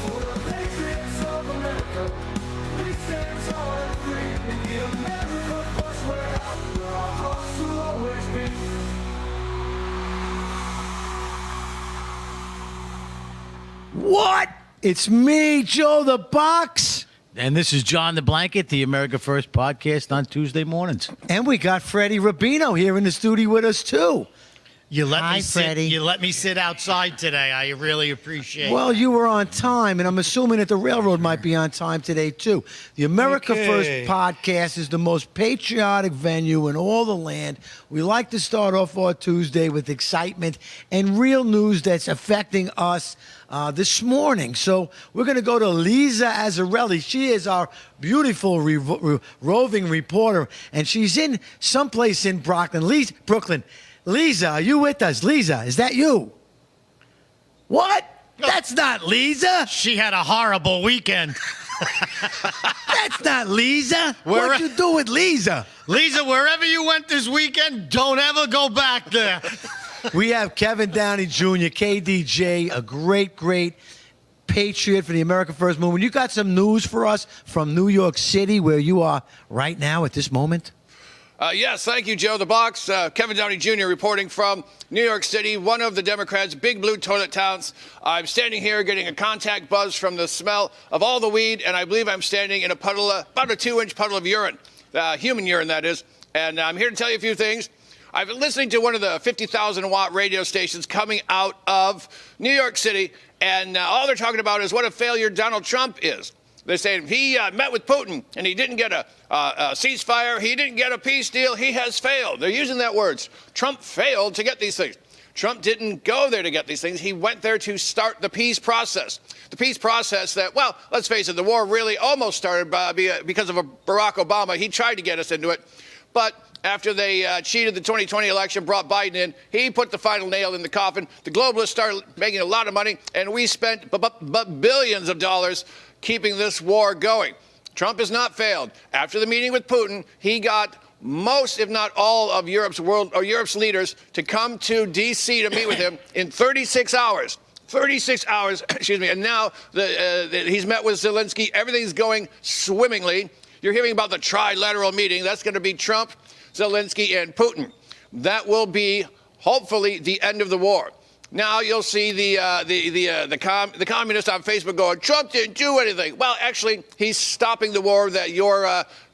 For the patriots of America, we stand tall and free. In the America first way out, where our hearts will always be. What? It's me, Joe the Box. And this is John the Blanket, the America First podcast on Tuesday mornings. And we got Freddie Rubino here in the studio with us, too. You let Hi, me sit. Freddie. You let me sit outside today. I really appreciate. Well, you were on time, and I'm assuming that the railroad might be on time today, too. The America First podcast is the most patriotic venue in all the land. We like to start off our Tuesday with excitement and real news that's affecting us this morning. So we're going to go to Lisa Azzarelli. She is our beautiful roving reporter, and she's in someplace in Brooklyn. Lisa, are you with us? Lisa, is that you? What? That's not Lisa. She had a horrible weekend. That's not Lisa. What you do with Lisa? Lisa, wherever you went this weekend, don't ever go back there. We have Kevin Downey Jr., KDJ, a great patriot for the America First movement. You got some news for us from New York City, where you are right now at this moment? Yes, thank you, Joe the Box. Kevin Downey Jr. reporting from New York City, one of the Democrats' big blue toilet towns. I'm standing here getting a contact buzz from the smell of all the weed, and I believe I'm standing in a puddle, about a 2-inch puddle of urine, human urine, that is. And I'm here to tell you a few things. I've been listening to one of the 50,000-watt radio stations coming out of New York City, and all they're talking about is what a failure Donald Trump is. They're saying he met with Putin, and he didn't get a ceasefire. He didn't get a peace deal. He has failed. They're using that words. Trump failed to get these things. Trump didn't go there to get these things. He went there to start the peace process. The peace process that, well, let's face it, the war really almost started because of Barack Obama. He tried to get us into it. But after they cheated the 2020 election, brought Biden in, he put the final nail in the coffin. The globalists started making a lot of money, and we spent billions of dollars keeping this war going. Trump has not failed. After the meeting with Putin, he got most, if not all, of Europe's leaders to come to D.C. to meet with him in 36 hours. 36 hours, excuse me. And now he's met with Zelensky. Everything's going swimmingly. You're hearing about the trilateral meeting. That's going to be Trump, Zelensky, and Putin. That will be, hopefully, the end of the war. Now you'll see the communists on Facebook going, Trump didn't do anything. Well, actually, he's stopping the war that your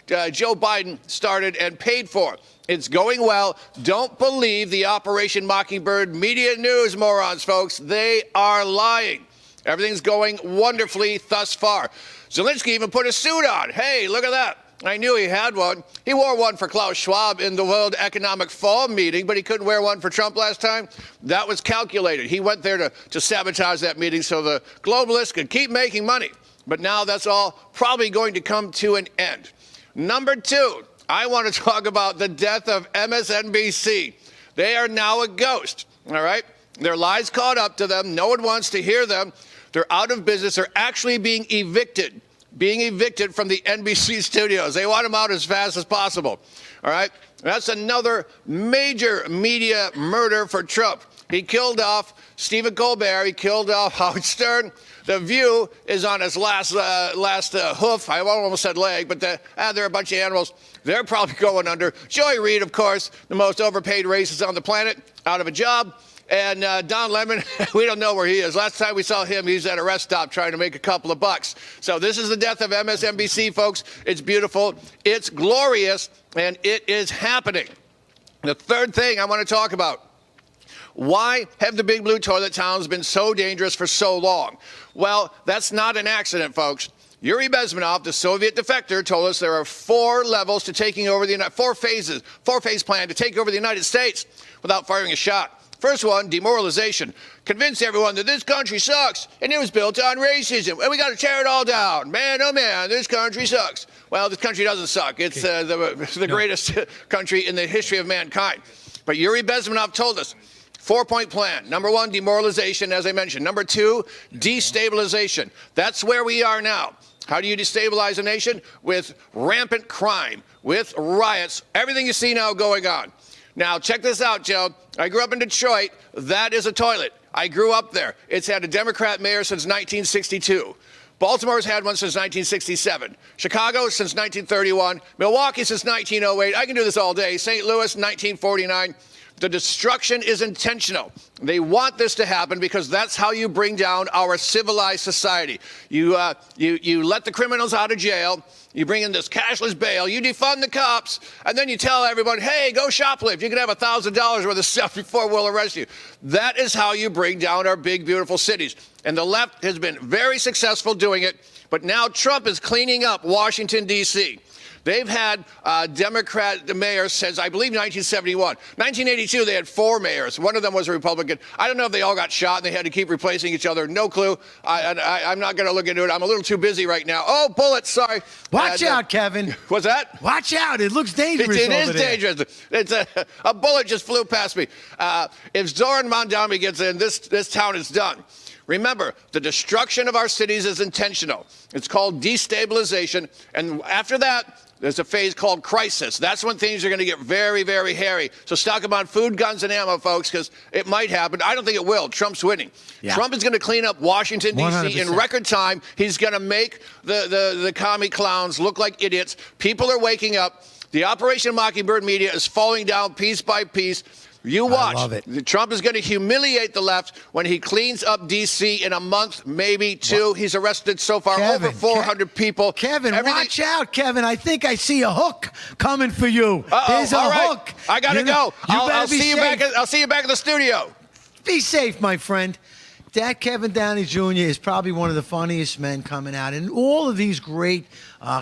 Joe Biden started and paid for. It's going well. Don't believe the Operation Mockingbird media news, morons, folks. They are lying. Everything's going wonderfully thus far. Zelensky even put a suit on. Hey, look at that. I knew he had one. He wore one for Klaus Schwab in the World Economic Forum meeting, but he couldn't wear one for Trump last time. That was calculated. He went there to sabotage that meeting so the globalists could keep making money. But now that's all probably going to come to an end. Number two, I want to talk about the death of MSNBC. They are now a ghost, all right? Their lies caught up to them. No one wants to hear them. They're out of business. They're actually being evicted from the NBC studios. They want them out as fast as possible. All right? That's another major media murder for Trump. He killed off Stephen Colbert. He killed off Howard Stern. The View is on his last hoof. I almost said leg, but they're a bunch of animals. They're probably going under. Joy Reid, of course, the most overpaid racist on the planet, out of a job. And Don Lemon, we don't know where he is. Last time we saw him, he's at a rest stop trying to make a couple of bucks. So this is the death of MSNBC, folks. It's beautiful. It's glorious. And it is happening. The third thing I want to talk about. Why have the big blue toilet towns been so dangerous for so long? Well, that's not an accident, folks. Yuri Bezmenov, the Soviet defector, told us there are 4 levels to taking over the 4-phase plan to take over the United States without firing a shot. First one, demoralization. Convince everyone that this country sucks and it was built on racism and we got to tear it all down. Man, oh man, this country sucks. Well, this country doesn't suck. It's the greatest country in the history of mankind. But Yuri Bezmenov told us, 4-point plan. Number 1, demoralization, as I mentioned. Number 2, destabilization. That's where we are now. How do you destabilize a nation? With rampant crime, with riots, everything you see now going on. Now, check this out, Joe. I grew up in Detroit. That is a toilet. I grew up there. It's had a Democrat mayor since 1962. Baltimore's had one since 1967. Chicago since 1931. Milwaukee since 1908. I can do this all day. St. Louis, 1949. The destruction is intentional. They want this to happen because that's how you bring down our civilized society. You let the criminals out of jail. You bring in this cashless bail. You defund the cops. And then you tell everyone, hey, go shoplift. You can have $1,000 worth of stuff before we'll arrest you. That is how you bring down our big, beautiful cities. And the left has been very successful doing it. But now Trump is cleaning up Washington, D.C. They've had Democrat mayors since, I believe, 1971. 1982, they had 4 mayors. One of them was a Republican. I don't know if they all got shot and they had to keep replacing each other. No clue. I'm not going to look into it. I'm a little too busy right now. Oh, bullets, sorry. Watch out, Kevin. What's that? Watch out. It looks dangerous It over is there. dangerous. It's a bullet just flew past me. If Zoran Mondami gets in, this town is done. Remember, the destruction of our cities is intentional. It's called destabilization. And after that, there's a phase called crisis. That's when things are going to get very, very hairy. So stock them on food, guns, and ammo, folks, because it might happen. I don't think it will. Trump's winning. Yeah. Trump is going to clean up Washington, D.C. in 100%. record time. He's going to make the commie clowns look like idiots. People are waking up. The Operation Mockingbird media is falling down piece by piece. You watch. I love it. Trump is going to humiliate the left when he cleans up D.C. in a month, maybe 2. He's arrested so far over 400 people. Kevin, watch out, Kevin. I think I see a hook coming for you. There's a all right. hook. I got to go. I'll see you back. I'll see you back in the studio. Be safe, my friend. That Kevin Downey Jr. is probably one of the funniest men coming out. And all of these great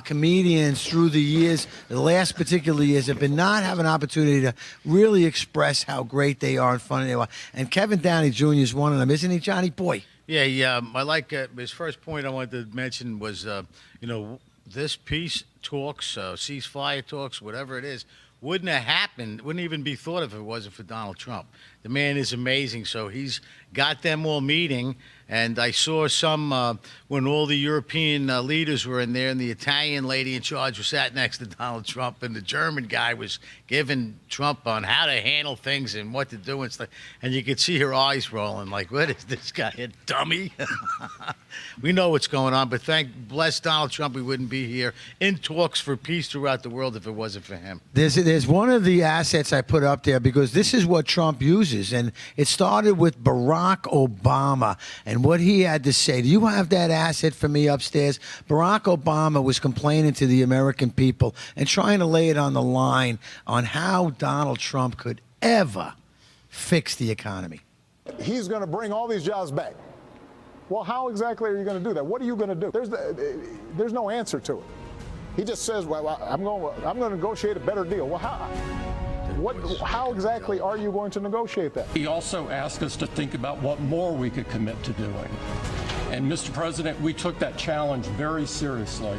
comedians through the years, the last particular years, have been not have an opportunity to really express how great they are and funny they are. And Kevin Downey Jr. is one of them, isn't he, Johnny Boy? Yeah. I like his first point I wanted to mention was, this peace talks, ceasefire talks, whatever it is, wouldn't have happened, wouldn't even be thought of if it wasn't for Donald Trump. The man is amazing. So he's got them all meeting. And I saw some when all the European leaders were in there, and the Italian lady in charge was sat next to Donald Trump, and the German guy was giving Trump on how to handle things and what to do and stuff. And you could see her eyes rolling, like, what is this guy, a dummy? We know what's going on, but bless Donald Trump, we wouldn't be here in talks for peace throughout the world if it wasn't for him. There's one of the assets I put up there because this is what Trump uses, and it started with Barack Obama and what he had to say. Do you have that asset for me upstairs? Barack Obama was complaining to the American people and trying to lay it on the line on how Donald Trump could ever fix the economy. He's going to bring all these jobs back. Well, how exactly are you going to do that? What are you going to do? There's no answer to it. He just says, well, I'm going to negotiate a better deal. Well, how exactly are you going to negotiate that? He also asked us to think about what more we could commit to doing. And Mr. President, we took that challenge very seriously.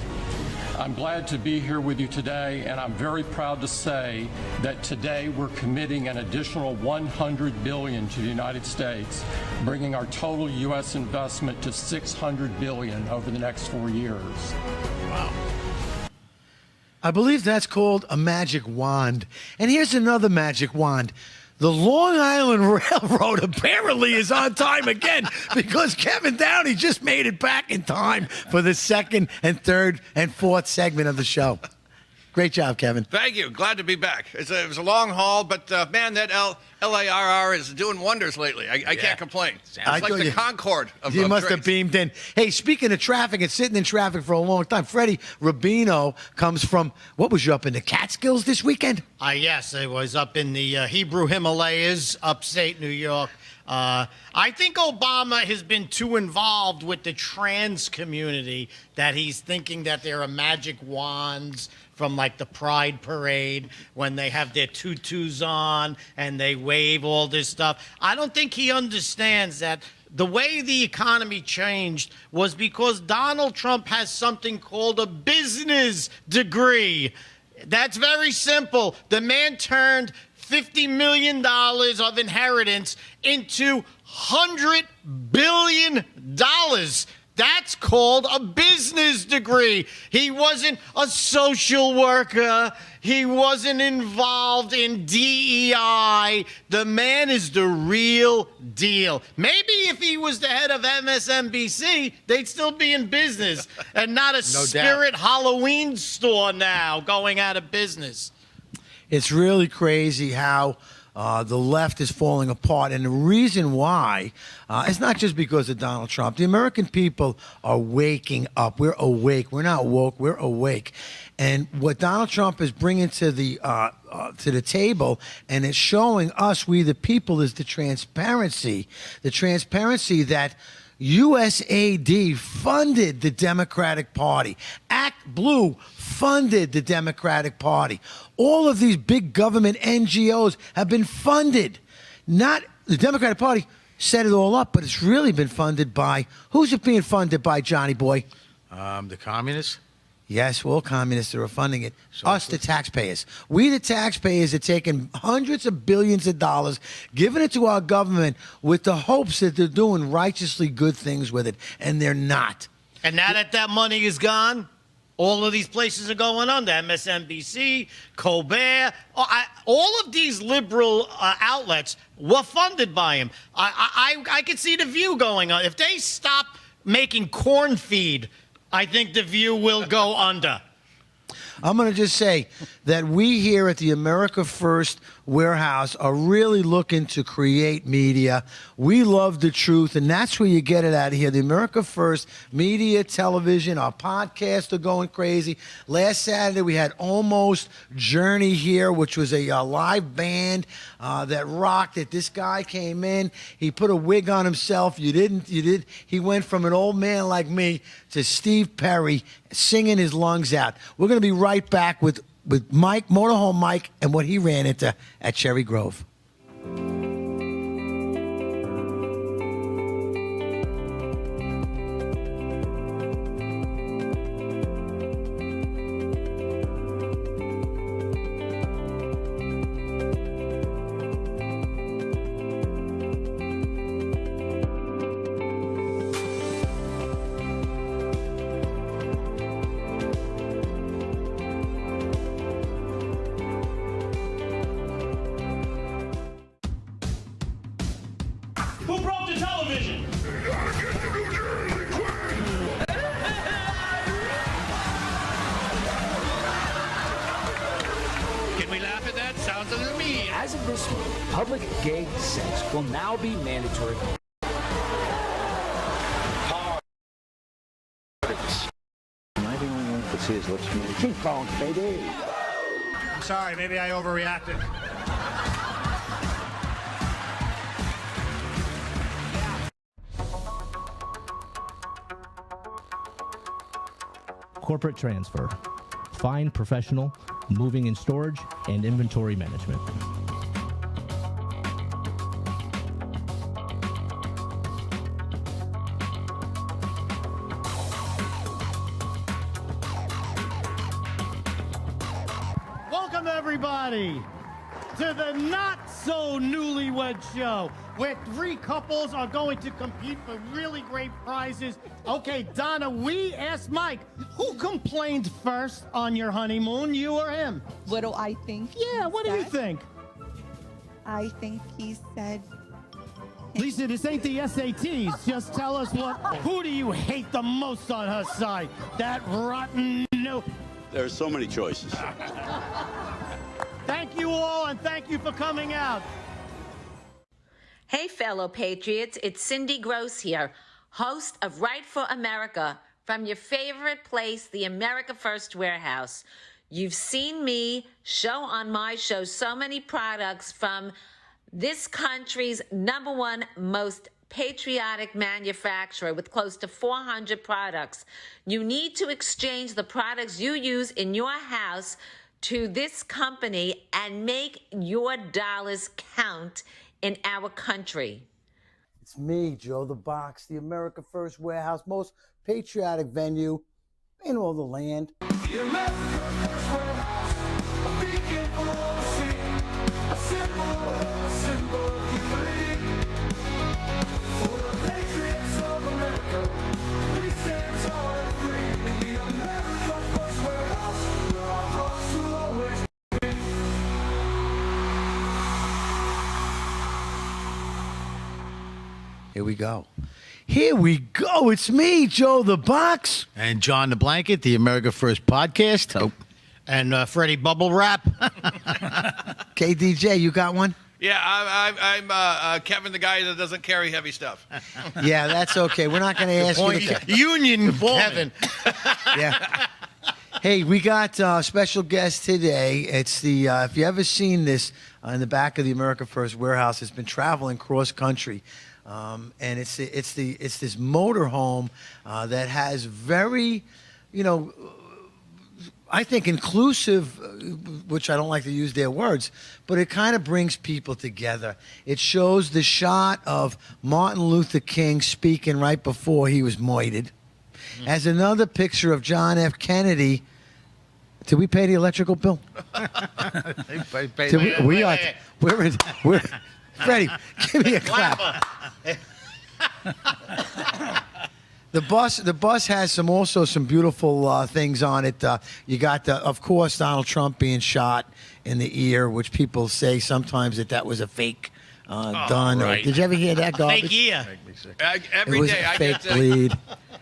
I'm glad to be here with you today, and I'm very proud to say that today we're committing an additional $100 billion to the United States, bringing our total U.S. investment to $600 billion over the next 4 years. Wow. I believe that's called a magic wand. And here's another magic wand. The Long Island Railroad apparently is on time again because Kevin Downey just made it back in time for the second and third and fourth segment of the show. Great job, Kevin. Thank you. Glad to be back. It was a long haul, but man, that LARR is doing wonders lately. I can't complain. It's like the Concorde of You must trains. have beamed in. Hey, speaking of traffic and sitting in traffic for a long time, Freddie Rubino comes from, what was you up in the Catskills this weekend? Yes, I was up in the Hebrew Himalayas, upstate New York. I think Obama has been too involved with the trans community that he's thinking that there are magic wands from like the Pride Parade when they have their tutus on and they wave all this stuff. I don't think he understands that the way the economy changed was because Donald Trump has something called a business degree. That's very simple. The man turned $50 million of inheritance into $100 billion. That's called a business degree. He wasn't a social worker. He wasn't involved in DEI. The man is the real deal. Maybe if he was the head of MSNBC, they'd still be in business and not a Spirit Halloween store now going out of business. It's really crazy how the left is falling apart. And the reason why, it's not just because of Donald Trump. The American people are waking up. We're awake. We're not woke. We're awake. And what Donald Trump is bringing to the table, and it's showing us, we the people, is the transparency that USAID funded the Democratic Party. Act Blue funded the Democratic Party. All of these big government NGOs have been funded. Not the Democratic Party set it all up, but it's really been funded by, who's it being funded by, Johnny boy? The communists. Yes, all communists that are funding it. Us, the taxpayers. We, the taxpayers, are taking hundreds of billions of dollars, giving it to our government with the hopes that they're doing righteously good things with it, and they're not. And now that money is gone, all of these places are going under. MSNBC, Colbert, all of these liberal outlets were funded by him. I could see The View going on. If they stop making corn feed, I think The View will go under. I'm going to just say that we here at the America First Warehouse are really looking to create media. We love the truth, and that's where you get it out of here. The America First media, television, our podcasts are going crazy. Last Saturday, we had Almost Journey here, which was a live band that rocked it. This guy came in. He put a wig on himself. You did. He went from an old man like me to Steve Perry singing his lungs out. We're going to be right back with Mike, Motorhome Mike, and what he ran into at Cherry Grove. Who broke the television? Can we laugh at that? Sounds a little mean. As of this week, public gay sex will now be mandatory. Am I the only one that see his lips move? Cheekbones, baby. I'm sorry, maybe I overreacted. Corporate transfer, fine professional, moving and storage, and inventory management. Welcome, everybody, to the Not So Newlywed Show, where three couples are going to compete for really great prizes. Okay, Donna, we asked Mike, who complained first on your honeymoon, you or him? What do I think? Yeah, what do you think? I think he said. Lisa, this ain't the SATs. Just tell us who do you hate the most on her side? That rotten no. There are so many choices. Thank you all, and thank you for coming out. Hey, fellow patriots, it's Cindy Gross here, host of Right for America from your favorite place, the America First Warehouse. You've seen me show on my show so many products from this country's #1 most patriotic manufacturer with close to 400 products. You need to exchange the products you use in your house to this company and make your dollars count in our country. It's me, Joe the Box, the America First Warehouse, most patriotic venue in all the land. The America First Warehouse, a beacon for all to see, a symbol of unity. For the patriots of America, we Here we go. Here we go. It's me, Joe the Box. And John the Blanket, the America First podcast. Oh. And Freddie Bubble Wrap. KDJ, you got one? Yeah, I'm Kevin, the guy that doesn't carry heavy stuff. Yeah, that's okay. We're not going to ask you to. Union Kevin. Yeah. Hey, we got a special guest today. It's the if you ever seen this in the back of the America First warehouse, it's been traveling cross country, and it's this motorhome that has very, I think inclusive, which I don't like to use their words, but it kind of brings people together. It shows the shot of Martin Luther King speaking right before he was murdered. As another picture of John F. Kennedy. Did we pay the electrical bill? We're Freddie, give me a clap. The bus has some beautiful things on it. You got of course Donald Trump being shot in the ear, which people say sometimes that was a fake done. Right. Did you ever hear that garbage? Fake ear. Every It was day a I fake get bleed.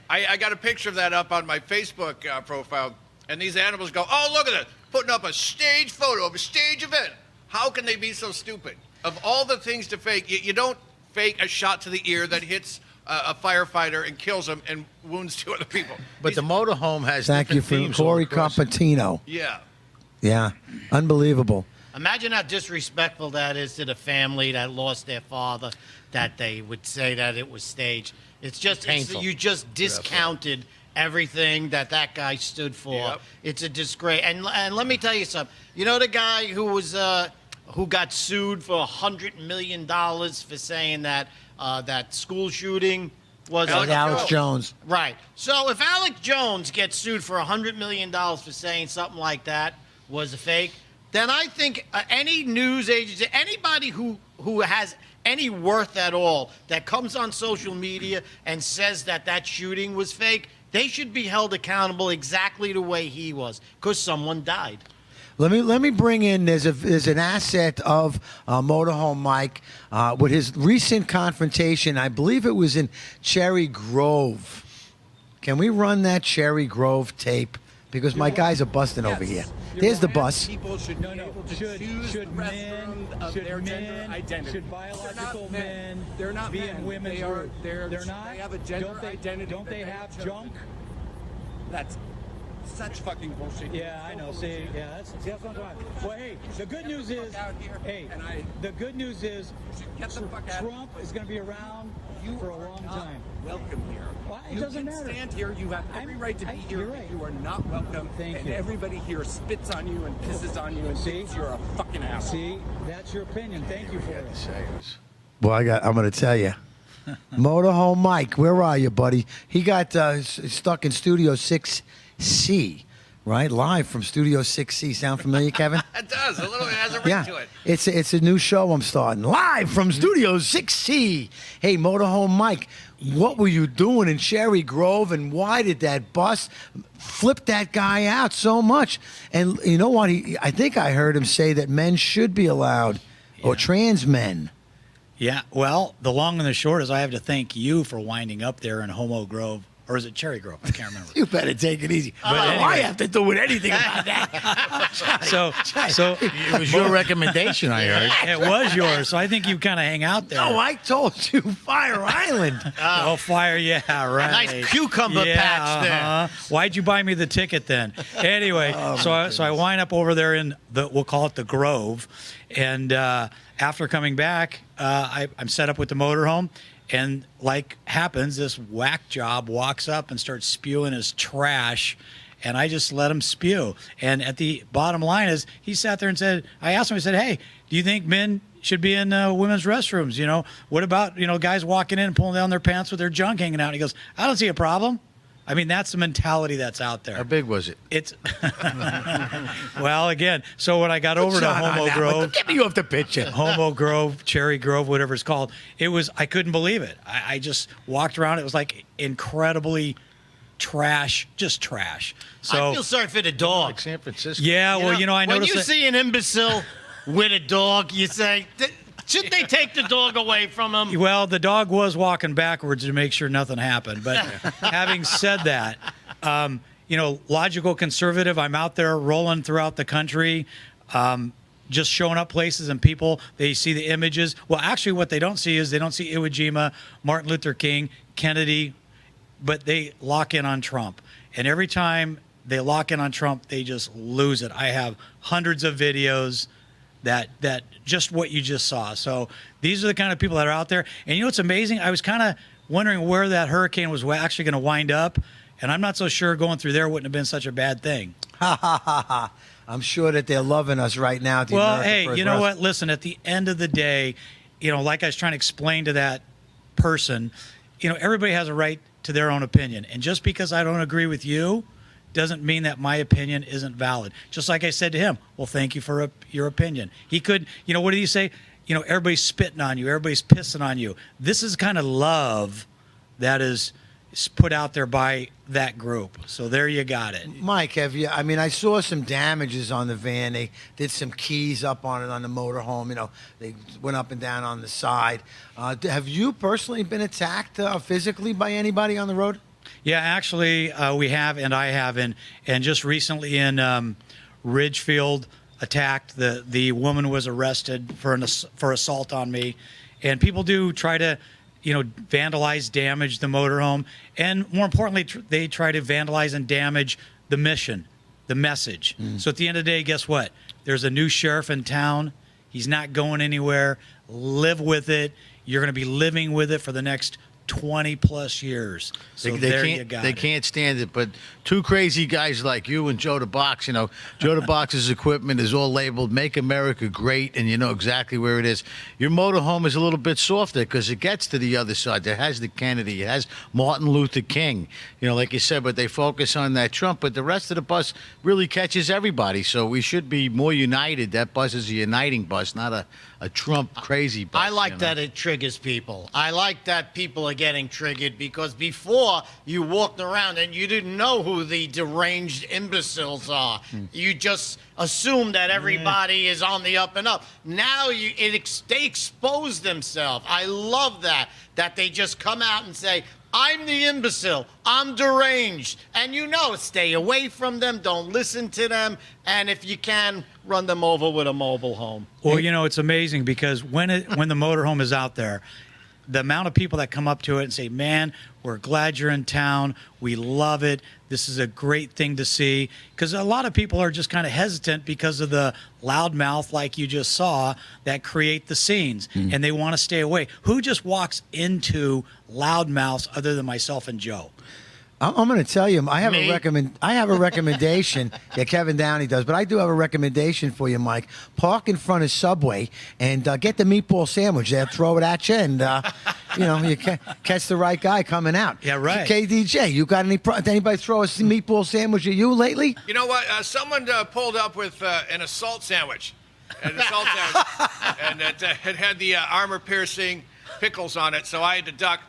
I got a picture of that up on my Facebook profile, and these animals go, "Oh, look at it, putting up a stage photo of a stage event." How can they be so stupid? Of all the things to fake, you don't fake a shot to the ear that hits a firefighter and kills him and wounds 2 other people. But the motorhome has Thank you different for themes all Corey across. Compatino. Yeah. Yeah, unbelievable. Imagine how disrespectful that is to the family that lost their father, that they would say that it was staged. It's just Painful. you just discounted everything that guy stood for. Yep. It's a disgrace. And let me tell you something. You know the guy who was who got sued for $100 million for saying that that school shooting was Alex Jones. Right. So if Alex Jones gets sued for $100 million for saying something like that was a fake, then I think any news agency, anybody who has any worth at all that comes on social media and says that shooting was fake, they should be held accountable exactly the way he was, because someone died. Let me bring in. There's an asset of Motorhome Mike with his recent confrontation. I believe it was in Cherry Grove. Can we run that Cherry Grove tape? Because my guys are busting over here. There's the bus. People should be able to choose the restroom of their gender identity. Should biological men They're not be men. in women's They are. room? They're not. They have a gender identity. Don't they that have they've chosen. junk? That's such fucking bullshit. Yeah, I know. See, yeah, that's what I'm talking about. Well, hey, the good news is, the good news is, Get the fuck out. Trump is going to be around for a long time. Welcome here. Well, it you doesn't can matter. stand here. You have every right to be here. You're right. You are not welcome. Thank you. Everybody here spits on you and pisses on you and thinks you're a fucking asshole. See, that's your opinion. Thank you for it. Well, I'm going to tell you. Motorhome Mike, where are you, buddy? He got stuck in Studio 6C, right? Live from Studio 6C. Sound familiar, Kevin? It does. A little. It has a ring to it. It's a new show I'm starting. Live from Studio 6C. Hey, Motorhome Mike, what were you doing in Cherry Grove, and why did that bus flip that guy out so much? And you know what? I think I heard him say that men should be allowed, or trans men. Yeah, well, the long and the short is I have to thank you for winding up there in Homo Grove. Or is it Cherry Grove? I can't remember. You better take it easy. But anyway. I have to do with anything about that. So It was your recommendation, I heard. It was yours, so I think you kind of hang out there. No, I told you, Fire Island. Oh, Fire, yeah, right. Nice cucumber patch there. Why'd you buy me the ticket then? Anyway, so I wind up over there in we'll call it the Grove, and after coming back, I'm set up with the motorhome. And like happens, this whack job walks up and starts spewing his trash, and I just let him spew. And at the bottom line is, he sat there and said, I asked him, I said, hey, do you think men should be in women's restrooms? You know, what about, guys walking in and pulling down their pants with their junk hanging out? And he goes, I don't see a problem. I mean, that's the mentality that's out there. How big was it? It's well, again. So when I got over to Homo Grove, get me off the picture. Homo Grove, Cherry Grove, whatever it's called, I couldn't believe it. I just walked around. It was like incredibly trash, just trash. So I feel sorry for the dog. Like San Francisco. yeah, well, I when noticed you that. see an imbecile with a dog, you say, Should they take the dog away from him? Well, the dog was walking backwards to make sure nothing happened. But having said that, logical conservative, I'm out there rolling throughout the country, just showing up places, and people, they see the images. Well, actually, what they don't see is they don't see Iwo Jima, Martin Luther King, Kennedy, but they lock in on Trump. And every time they lock in on Trump, they just lose it. I have hundreds of videos that just what you just saw. So these are the kind of people that are out there. And you know what's amazing? I was kind of wondering where that hurricane was actually going to wind up, and I'm not so sure going through there wouldn't have been such a bad thing. Ha ha ha ha. I'm sure that they're loving us right now. At the Well, America hey, First you know Restaurant. what? Listen, at the end of the day, like I was trying to explain to that person, everybody has a right to their own opinion. And just because I don't agree with you doesn't mean that my opinion isn't valid. Just like I said to him, well, thank you for your opinion. He could, what did he say? Everybody's spitting on you. Everybody's pissing on you. This is kind of love that is put out there by that group. So there you got it. Mike, have you? I mean, I saw some damages on the van. They did some keys up on it on the motorhome. They went up and down on the side. Have you personally been attacked physically by anybody on the road? Yeah, actually, we have, and I have, and just recently in Ridgefield, attacked. The woman was arrested for assault on me, and people do try to, vandalize, damage the motorhome, and more importantly, they try to vandalize and damage the mission, the message. So at the end of the day, guess what? There's a new sheriff in town. He's not going anywhere. Live with it. You're going to be living with it for the next 20 plus years. So there you got it. They can't stand it. But two crazy guys like you and Joe the Box, Joe the Box's equipment is all labeled "Make America Great," and you know exactly where it is. Your motorhome is a little bit softer because it gets to the other side. It has the Kennedy, it has Martin Luther King, like you said, but they focus on that Trump. But the rest of the bus really catches everybody. So we should be more united. That bus is a uniting bus, not a Trump crazy bus. I like that it triggers people. I like that people are getting triggered, because before you walked around and you didn't know who the deranged imbeciles are. You just assume that everybody is on the up and up. Now they expose themselves. I love that they just come out and say, I'm the imbecile. I'm deranged. And stay away from them. Don't listen to them. And if you can, run them over with a mobile home. Well, it's amazing because when the motorhome is out there, the amount of people that come up to it and say, man, we're glad you're in town. We love it. This is a great thing to see. Because a lot of people are just kind of hesitant because of the loudmouth, like you just saw, that create the scenes. And they want to stay away. Who just walks into loudmouths other than myself and Joe? I'm going to tell you, I have a recommendation. Yeah, Kevin Downey does, but I do have a recommendation for you, Mike. Park in front of Subway and get the meatball sandwich. They'll throw it at you, and you catch the right guy coming out. Yeah, right. KDJ, you got anybody throw a meatball sandwich at you lately? You know what? Someone pulled up with an assault sandwich. And it had the armor-piercing pickles on it, so I had to duck.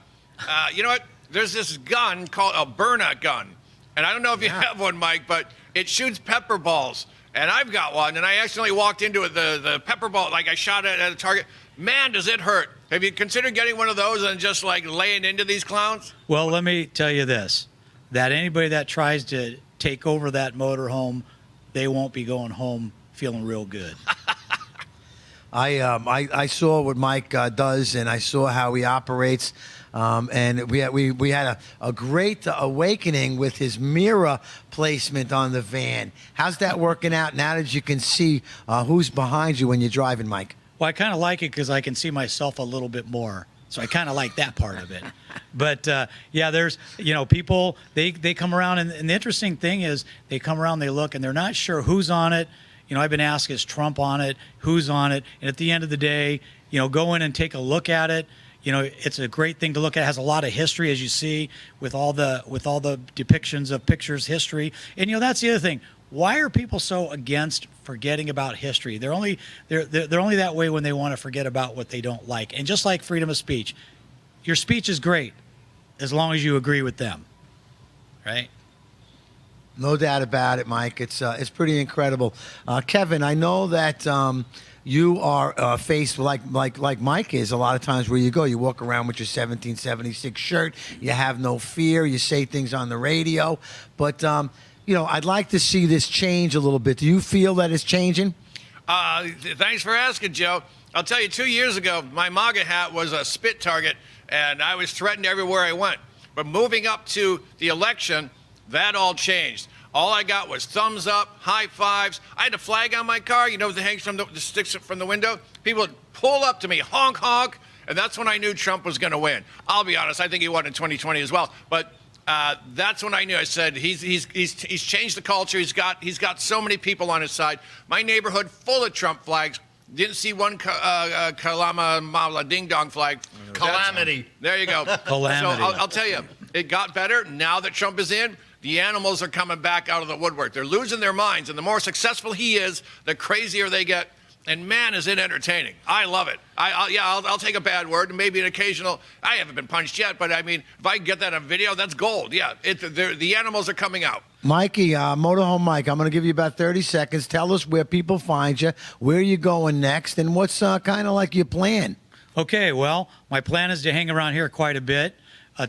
You know what? There's this gun called a Byrna gun. And I don't know if you have one, Mike, but it shoots pepper balls. And I've got one, and I accidentally walked into it, the pepper ball, like I shot it at a target. Man, does it hurt. Have you considered getting one of those and just laying into these clowns? Well, let me tell you this, that anybody that tries to take over that motorhome, they won't be going home feeling real good. I saw what Mike does, and I saw how he operates. And we had a great awakening with his mirror placement on the van. How's that working out now that you can see who's behind you when you're driving, Mike? Well, I kind of like it because I can see myself a little bit more. So I kind of like that part of it. But, there's, people, they come around. And the interesting thing is they come around, they look, and they're not sure who's on it. I've been asked, is Trump on it? Who's on it? And at the end of the day, go in and take a look at it. It's a great thing to look at. It has a lot of history, as you see, with all the depictions of pictures, history. And that's the other thing. Why are people so against forgetting about history? They're only that way when they want to forget about what they don't like. And just like freedom of speech, your speech is great as long as you agree with them, right? No doubt about it, Mike. It's pretty incredible. Kevin, I know that you are faced like Mike is a lot of times where you go. You walk around with your 1776 shirt. You have no fear. You say things on the radio. But, I'd like to see this change a little bit. Do you feel that it's changing? Thanks for asking, Joe. I'll tell you, 2 years ago, my MAGA hat was a spit target, and I was threatened everywhere I went. But moving up to the election, that all changed. All I got was thumbs up, high fives. I had a flag on my car, that hangs from the sticks from the window. People would pull up to me, honk, honk, and that's when I knew Trump was going to win. I'll be honest, I think he won in 2020 as well. But that's when I knew. I said he's changed the culture. He's got so many people on his side. My neighborhood full of Trump flags. Didn't see one Kalama Mala Ding Dong flag. Calamity. There you go. Calamity. So I'll tell you, it got better. Now that Trump is in, the animals are coming back out of the woodwork. They're losing their minds. And the more successful he is, the crazier they get. And man, is it entertaining. I love it. I'll take a bad word and maybe an occasional. I haven't been punched yet, but I mean, if I can get that on video, that's gold. Yeah, the animals are coming out. Mikey, Motorhome Mike, I'm going to give you about 30 seconds. Tell us where people find you, where you're going next, and what's kind of like your plan. Okay, well, my plan is to hang around here quite a bit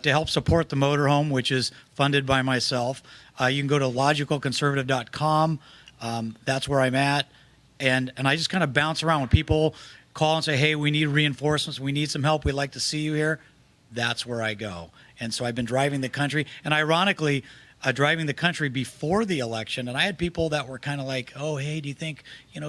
to help support the Motorhome, which is funded by myself. You can go to logicalconservative.com. That's where I'm at. And I just kind of bounce around. When people call and say, hey, we need reinforcements, we need some help, we'd like to see you here, that's where I go. And so I've been driving the country. And ironically, driving the country before the election, and I had people that were kind of like, oh, hey, do you think,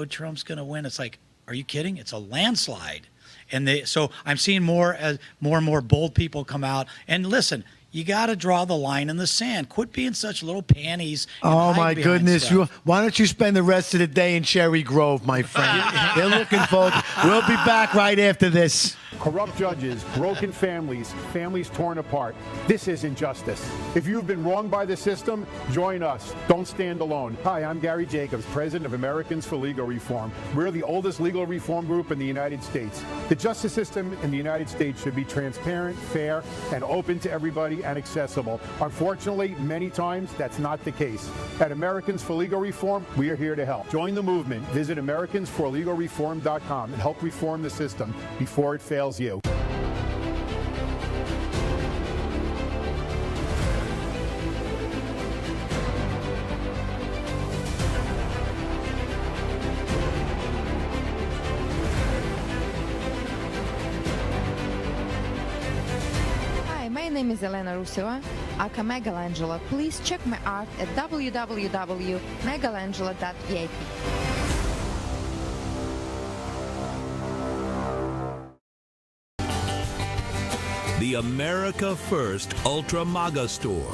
Trump's going to win? It's like, are you kidding? It's a landslide. And so I'm seeing more and more bold people come out. And listen, you got to draw the line in the sand. Quit being such little panties. Oh, my goodness. Why don't you spend the rest of the day in Cherry Grove, my friend? They're looking forward. We'll be back right after this. Corrupt judges, broken families, families torn apart. This isn't justice. If you've been wronged by the system, join us. Don't stand alone. Hi, I'm Gary Jacobs, president of Americans for Legal Reform. We're the oldest legal reform group in the United States. The justice system in the United States should be transparent, fair, and open to everybody and accessible. Unfortunately, many times that's not the case. At Americans for Legal Reform, we are here to help. Join the movement. Visit AmericansForLegalReform.com and help reform the system before it fails you. Hi, my name is Elena Ruseva, aka Megalangela. Please check my art at www.megalangela.vip. The America First Ultra MAGA Store.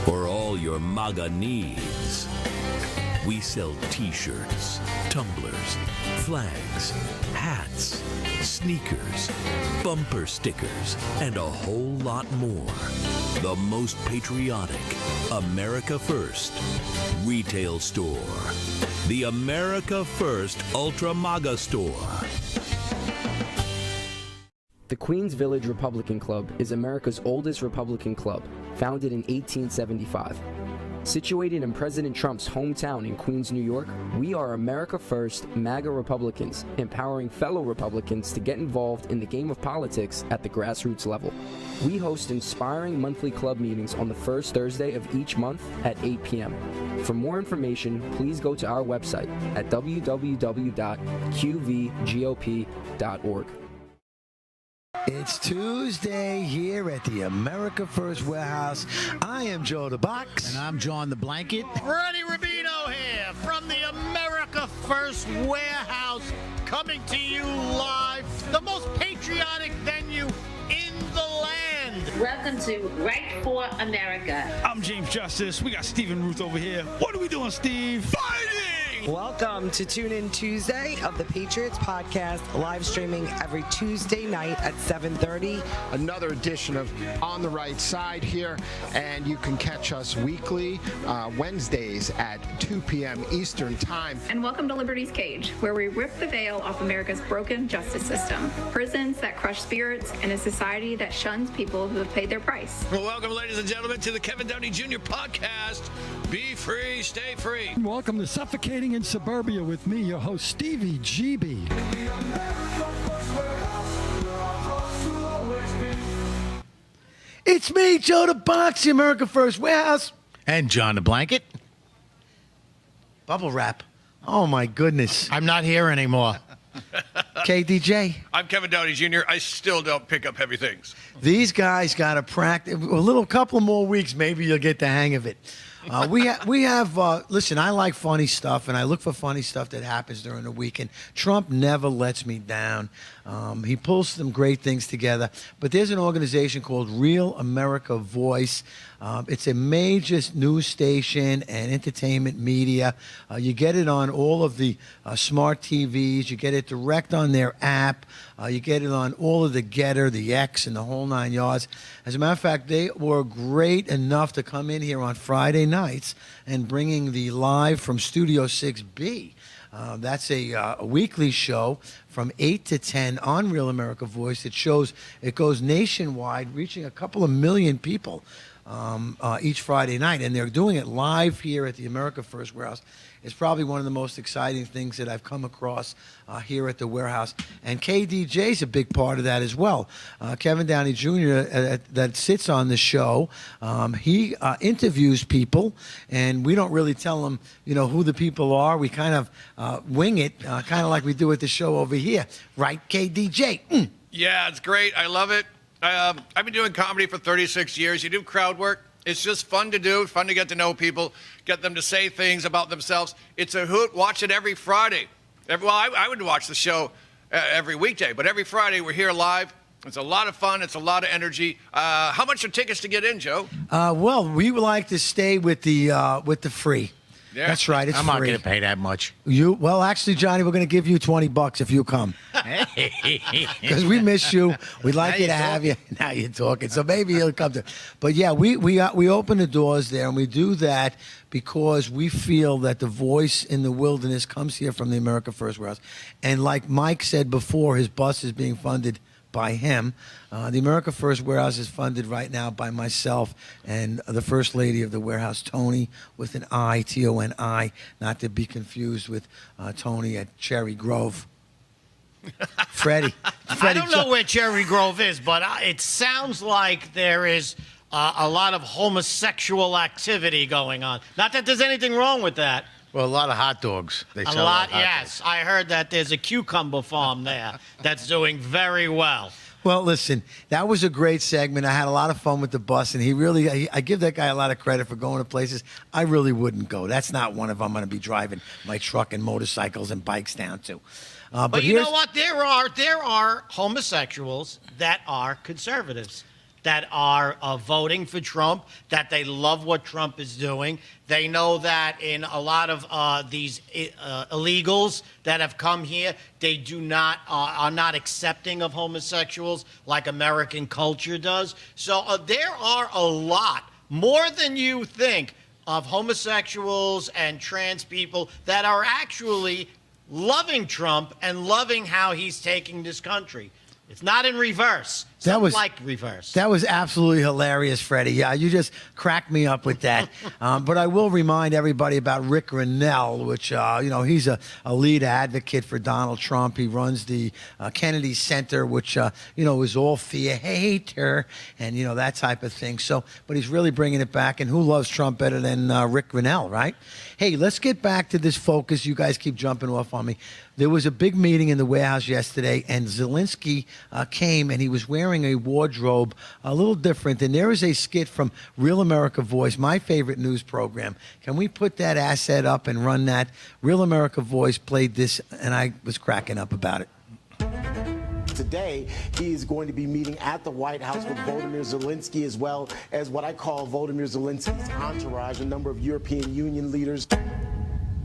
For all your MAGA needs. We sell t-shirts, tumblers, flags, hats, sneakers, bumper stickers, and a whole lot more. The most patriotic America First retail store. The America First Ultra MAGA Store. The Queens Village Republican Club is America's oldest Republican club, founded in 1875. Situated in President Trump's hometown in Queens, New York, we are America First MAGA Republicans, empowering fellow Republicans to get involved in the game of politics at the grassroots level. We host inspiring monthly club meetings on the first Thursday of each month at 8 p.m. For more information, please go to our website at www.qvgop.org. It's Tuesday here at the America First Warehouse. I am Joe the Box. And I'm John the Blanket. Freddie Rubino here from the America First Warehouse, coming to you live, the most patriotic venue in the land. Welcome to Right for America. I'm James Justice. We got Stephen Ruth over here. What are we doing, Steve? Fighting! Welcome to Tune In Tuesday of the Patriots Podcast, live streaming every Tuesday night at 7:30. Another edition of On the Right Side here, and you can catch us weekly, Wednesdays at 2 p.m. Eastern Time. And welcome to Liberty's Cage, where we rip the veil off America's broken justice system, prisons that crush spirits, and a society that shuns people who have paid their price. Well, welcome, ladies and gentlemen, to the Kevin Downey Jr. Podcast. Be free, stay free. Welcome to Suffocating in Suburbia with me, your host, Stevie GB. It's me, Joe the Box, the America First Warehouse. And John the Blanket. Bubble wrap. Oh, my goodness. I'm not here anymore. KDJ. I'm Kevin Downey Jr. I still don't pick up heavy things. These guys got to practice. Couple more weeks, maybe you'll get the hang of it. We have listen, I like funny stuff, and I look for funny stuff that happens during the week, and Trump never lets me down. He pulls some great things together, but there's an organization called Real America Voice. It's a major news station and entertainment media. You get it on all of the smart TVs. You get it direct on their app. You get it on all of the Getter, the X, and the whole 9 yards. As a matter of fact, they were great enough to come in here on Friday nights and bringing the live from Studio 6B. That's a weekly show from 8 to 10 on Real America Voice. It goes nationwide, reaching a couple of million people each Friday night, and they're doing it live here at the America First Warehouse. It's probably one of the most exciting things that I've come across here at the warehouse. And KDJ's a big part of that as well. Kevin Downey Jr. That sits on the show. He interviews people, and we don't really tell them, who the people are. We kind of wing it, kind of like we do at the show over here. Right, KDJ? Yeah, it's great. I love it. I've been doing comedy for 36 years. You do crowd work. It's just fun to do, fun to get to know people, get them to say things about themselves. It's a hoot. Watch it every Friday. I would watch the show every weekday, but every Friday we're here live. It's a lot of fun. It's a lot of energy. How much are tickets to get in, Joe? Well, we would like to stay with the free. Yeah. That's right. It's I'm free. not going to pay that much. Well, actually, Johnny, we're going to give you $20 if you come. Because we miss you. We'd like you to have you. Now you're talking. So maybe he'll come to. But yeah, we open the doors there, and we do that because we feel that the voice in the wilderness comes here from the America First Warehouse. And like Mike said before, his bus is being funded by him. The America First Warehouse is funded right now by myself and the First Lady of the warehouse, Tony, with an I, Toni, not to be confused with Tony at Cherry Grove. Freddie. I don't know where Cherry Grove is, but it sounds like there is a lot of homosexual activity going on. Not that there's anything wrong with that. Well, a lot of hot dogs. They sell hot yes. dogs. I heard that there's a cucumber farm there that's doing very well. Well, listen, that was a great segment. I had a lot of fun with the bus, and I give that guy a lot of credit for going to places I really wouldn't go. That's not one of them I'm going to be driving my truck and motorcycles and bikes down to. But you know what? There are homosexuals that are conservatives, that are voting for Trump, that they love what Trump is doing. They know that in a lot of these illegals that have come here, they are not accepting of homosexuals like American culture does. So there are a lot, more than you think, of homosexuals and trans people that are actually loving Trump and loving how he's taking this country. It's not in reverse. Like reverse. That was absolutely hilarious, Freddie. Yeah, you just cracked me up with that. But I will remind everybody about Rick Grenell, which, he's a lead advocate for Donald Trump. He runs the Kennedy Center, which, is all theater and, that type of thing. So, but he's really bringing it back. And who loves Trump better than Rick Grenell, right? Hey, let's get back to this focus. You guys keep jumping off on me. There was a big meeting in the warehouse yesterday, and Zelensky came, and he was wearing a wardrobe a little different. And there is a skit from Real America Voice, my favorite news program. Can we put that asset up and run that? Real America Voice played this, and I was cracking up about it. Today, he is going to be meeting at the White House with Volodymyr Zelensky, as well as what I call Volodymyr Zelensky's entourage, a number of European Union leaders.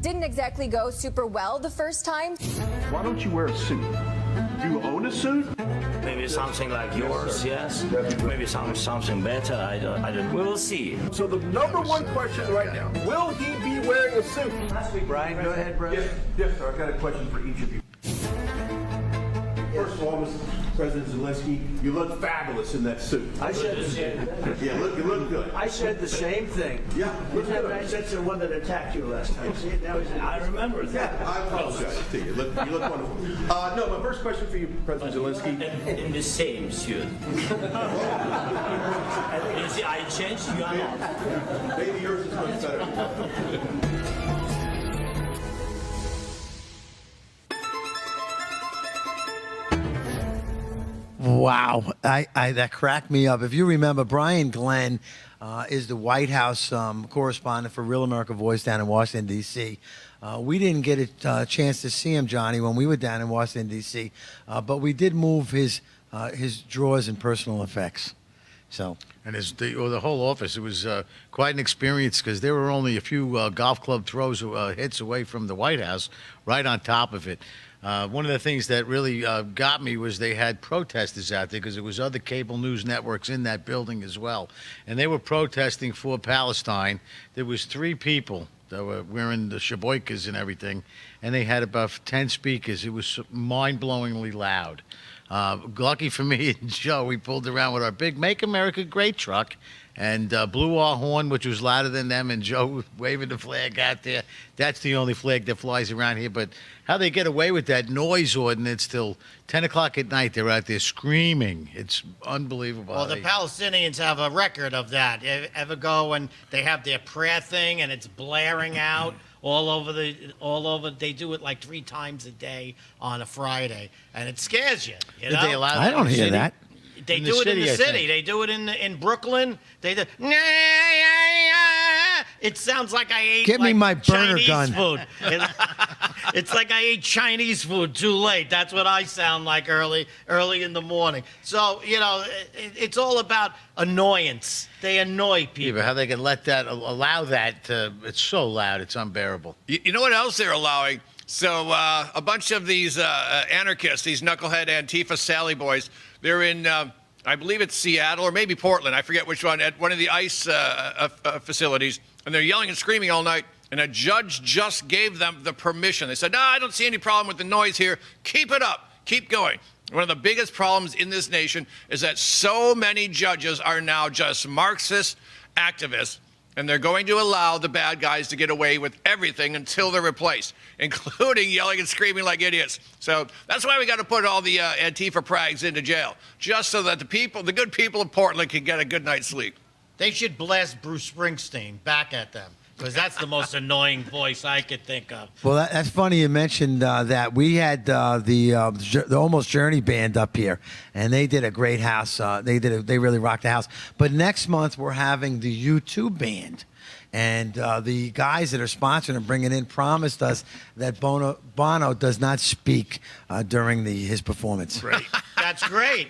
Didn't exactly go super well the first time. Why don't you wear a suit? Do you own a suit? Maybe something like yours, yes. Maybe something better. I don't. We will see. So the number one question right now: will he be wearing a suit? Brian, go ahead, brother. Yes, sir. I've got a question for each of you. First of all, President Zelensky, you look fabulous in that suit. I said the same thing. Yeah, you look good. I said the same thing. Yeah, look good. That's the one that attacked you last time. See, I remember that. Yeah, I apologize to you. You look wonderful. No, my first question for you, President Zelensky. In the same suit. You see, I changed. You are not. Maybe yours is much better. Wow, that cracked me up. If you remember, Brian Glenn is the White House correspondent for Real America Voice down in Washington, D.C. We didn't get a chance to see him, Johnny, when we were down in Washington, D.C., but we did move his drawers and personal effects. So, and the whole office, it was quite an experience because there were only a few golf club throws hits away from the White House, right on top of it. One of the things that really got me was they had protesters out there because there was other cable news networks in that building as well, and they were protesting for Palestine. There was 3 people that were wearing the sheboykas and everything, and they had about 10 speakers. It was mind-blowingly loud. Lucky for me and Joe, we pulled around with our big Make America Great truck and blew our horn, which was louder than them, and Joe waving the flag out there. That's the only flag that flies around here. But how they get away with that noise ordinance till 10 o'clock at night, they're out there screaming. It's unbelievable. Well, the Palestinians have a record of that. Ever go and they have their prayer thing and it's blaring out all over. They do it like 3 times a day on a Friday, and it scares you. Did they allow that? I don't hear that. They do it in the city. They do it in Brooklyn. They do. It sounds like I ate. Give me my burner Chinese gun. food. It's like I ate Chinese food too late. That's what I sound like early in the morning. So it's all about annoyance. They annoy people. Yeah, but how they can allow that? It's so loud, it's unbearable. You know what else they're allowing? So a bunch of these anarchists, these knucklehead Antifa Sally boys, they're in, I believe it's Seattle or maybe Portland, I forget which one, at one of the ICE facilities, and they're yelling and screaming all night, and a judge just gave them the permission. They said, no, I don't see any problem with the noise here. Keep it up. Keep going. One of the biggest problems in this nation is that so many judges are now just Marxist activists, and they're going to allow the bad guys to get away with everything until they're replaced, including yelling and screaming like idiots. So that's why we got to put all the Antifa prags into jail, just so that the good people of Portland can get a good night's sleep. They should blast Bruce Springsteen back at them, because that's the most annoying voice I could think of. Well, that's funny you mentioned that. We had the Almost Journey band up here, and they did a great house. They really rocked the house. But next month we're having the U2 band, and the guys that are sponsoring and bringing in promised us that Bono does not speak during his performance. Right. That's great.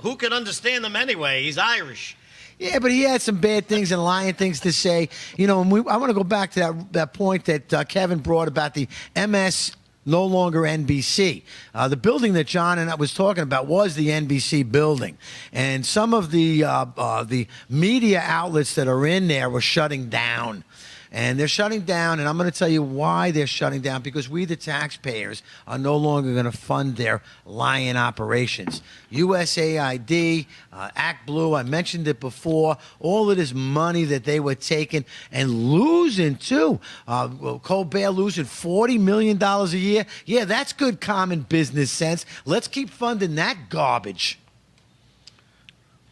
Who can understand them anyway? He's Irish. Yeah, but he had some bad things and lying things to say. And I want to go back to that point that Kevin brought about the MS no longer NBC. The building that John and I was talking about was the NBC building. And some of the media outlets that are in there were shutting down. And they're shutting down, and I'm going to tell you why they're shutting down, because we, the taxpayers, are no longer going to fund their lying operations. USAID, Act Blue, I mentioned it before, all of this money that they were taking and losing, too. Colbert losing $40 million a year. Yeah, that's good common business sense. Let's keep funding that garbage.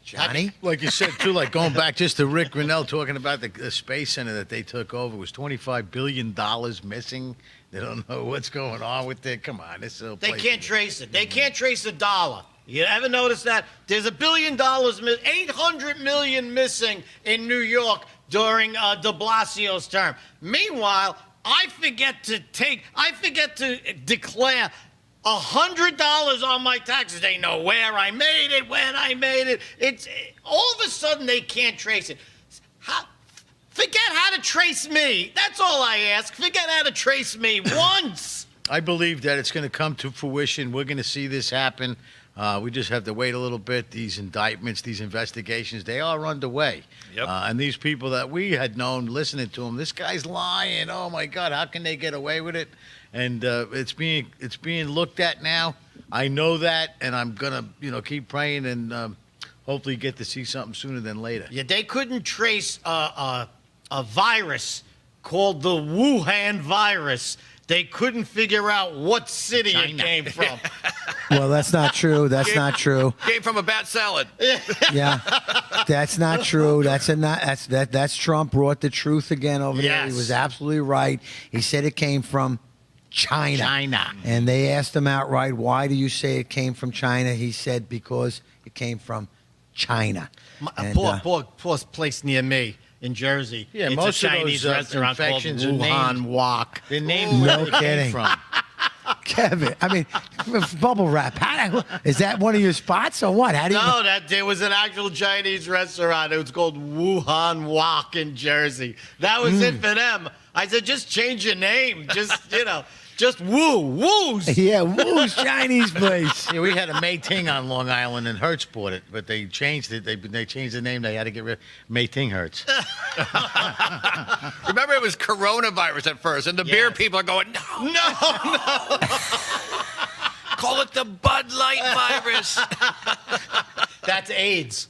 Johnny? Like you said, too, like going back just to Rick Grinnell talking about the Space Center that they took over, was $25 billion missing. They don't know what's going on with it. Come on. They can't trace it. They can't trace a dollar. You ever notice that? There's $1 billion, 800 million missing in New York during de Blasio's term. Meanwhile, I forget to declare $100 on my taxes. They know where I made it, when I made it. It's all of a sudden they can't trace it. Forget how to trace me. That's all I ask. Forget how to trace me once. I believe that it's going to come to fruition. We're going to see this happen. We just have to wait a little bit. These indictments, these investigations, they are underway. Yep. And these people that we had known listening to him, this guy's lying. Oh, my God, how can they get away with it? And it's being looked at now I know that, and I'm gonna, keep praying and hopefully get to see something sooner than later. Yeah, they couldn't trace a virus called the Wuhan virus. They couldn't figure out what city it came from. Well, that's not true. That's not true. Came from a bat salad. Yeah, that's not true. That's Trump brought the truth again over there. He Yes. was absolutely right. He said it came from China. And they asked him outright, why do you say it came from China? He said, because it came from China. And, Poor place near me in Jersey. Yeah, it's most a of Chinese those restaurant called infections are Wuhan named- Wok. They're named where No they came kidding. from. Kevin, I mean, bubble wrap. Is that one of your spots or what? How do you? No, there was an actual Chinese restaurant. It was called Wuhan Wok in Jersey. That was it for them. I said, just change your name. Just, just Woo's. Yeah, Wu's Chinese place. Yeah, we had a Mei Ting on Long Island, and Hertz bought it, but they changed it. They changed the name. They had to get rid of Mei Ting Hertz. Remember, it was coronavirus at first, and the beer people are going, no. Call it the Bud Light virus. That's AIDS.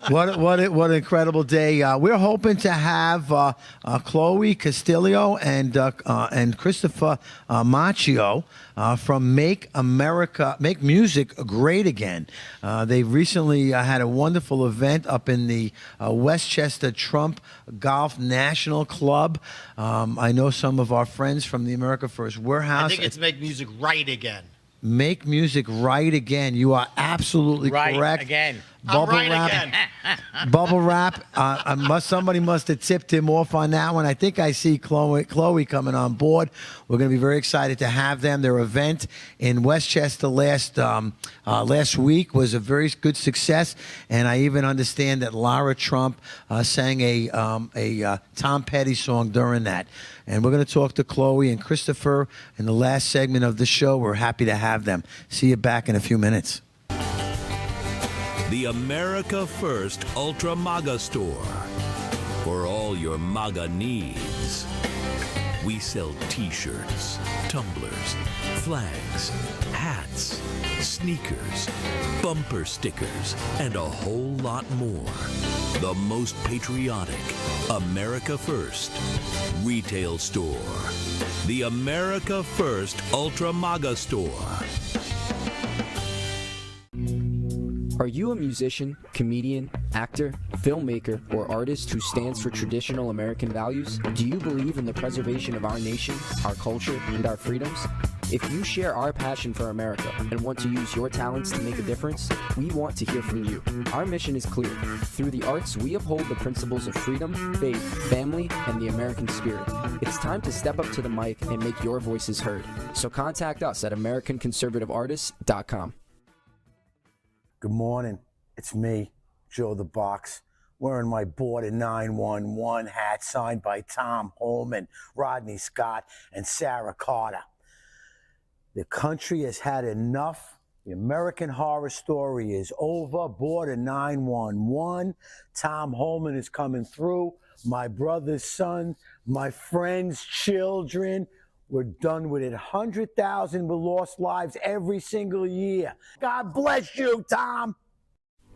What an incredible day! We're hoping to have Chloe Castillo and Christopher Macchio from Make Music Great Again. They recently had a wonderful event up in the Westchester Trump Golf National Club. I know some of our friends from the America First Warehouse. I think it's Make Music Right Again. Make Music Right Again. You are absolutely Right correct. again. Bubble I'm right wrap. again. Bubble wrap. Somebody must have tipped him off on that one. I think I see Chloe coming on board. We're going to be very excited to have them. Their event in Westchester last week was a very good success, and I even understand that Lara Trump sang a Tom Petty song during that. And we're going to talk to Chloe and Christopher in the last segment of the show. We're happy to have them. See you back in a few minutes. The America First Ultra MAGA Store. For all your MAGA needs. We sell t-shirts, tumblers, flags, hats, sneakers, bumper stickers, and a whole lot more. The most patriotic America First retail store. The America First Ultra MAGA Store. Are you a musician, comedian, actor, filmmaker, or artist who stands for traditional American values? Do you believe in the preservation of our nation, our culture, and our freedoms? If you share our passion for America and want to use your talents to make a difference, we want to hear from you. Our mission is clear. Through the arts, we uphold the principles of freedom, faith, family, and the American spirit. It's time to step up to the mic and make your voices heard. So contact us at AmericanConservativeArtists.com. Good morning. It's me, Joe the Box, wearing my Border 911 hat signed by Tom Holman, Rodney Scott, and Sarah Carter. The country has had enough. The American Horror Story is over. Border 911. Tom Holman is coming through. My brother's son, my friends' children. We're done with it. 100,000 were lost lives every single year. God bless you, Tom.